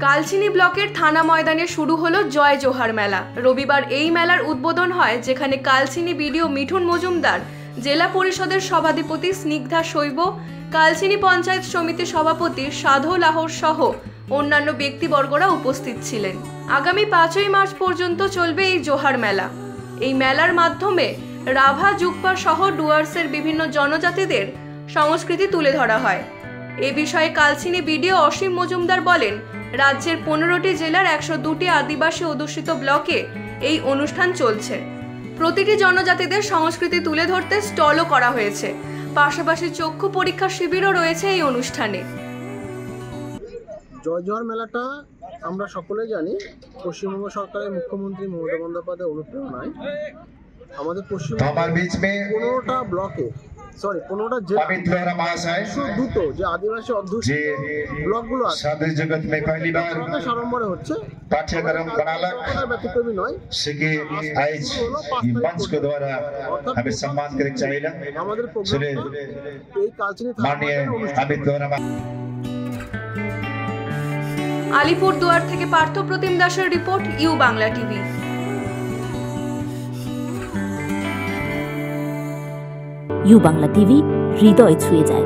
কালচিনি ব্লকের থানা ময়দানে শুরু হলো জয় জোহার মেলা। রবিবার এই মেলার উদ্বোধন হয়, যেখানে কালচিনি বিডিও মিঠুন মজুমদার, জেলা পরিষদের সভাধিপতি স্নিগ্ধা শৈব, কালচিনি পঞ্চায়েত সমিতির সভাপতি সাধু লাহোর সহ অন্যান্য ব্যক্তিবর্গরা উপস্থিত ছিলেন। আগামী 5ই মার্চ পর্যন্ত চলবে এই জোহার মেলা। এই মেলার মাধ্যমে রাভা, জুকপা সহ ডুয়ার্সের বিভিন্ন জনজাতিদের সংস্কৃতি তুলে ধরা হয়। এ বিষয়ে কালচিনি বিডিও অসীম মজুমদার বলেন, রাজ্যের 15টি জেলার 102টি আদিবাসী অধ্যুষিত ব্লকে এই অনুষ্ঠান চলছে। প্রতিটি জনজাতিদের সংস্কৃতি তুলে ধরতে স্টলও করা হয়েছে। পাশাপাশি চক্ষু পরীক্ষা শিবিরও রয়েছে এই অনুষ্ঠানে। জয় জোহার মেলাটা আমরা সকলেই জানি, পশ্চিমবঙ্গ সরকারের মুখ্যমন্ত্রী মমতা বন্দ্যোপাধ্যায়ের অনুপ্রেরণায় আমাদের পশ্চিমবঙ্গের 15টা ব্লকে 15টা জেলা যে আদিবাসী অধ্যুষিত ব্লকগুলো আছে সাড়ম্বরে হচ্ছে। ব্যতিক্রমী নয়। আমাদের এই কালচিনি আলিপুরদুয়ার থেকে পার্থ প্রতিম দাসের report, U Bangla TV. U Bangla TV হৃদয় ছুঁয়ে যায়।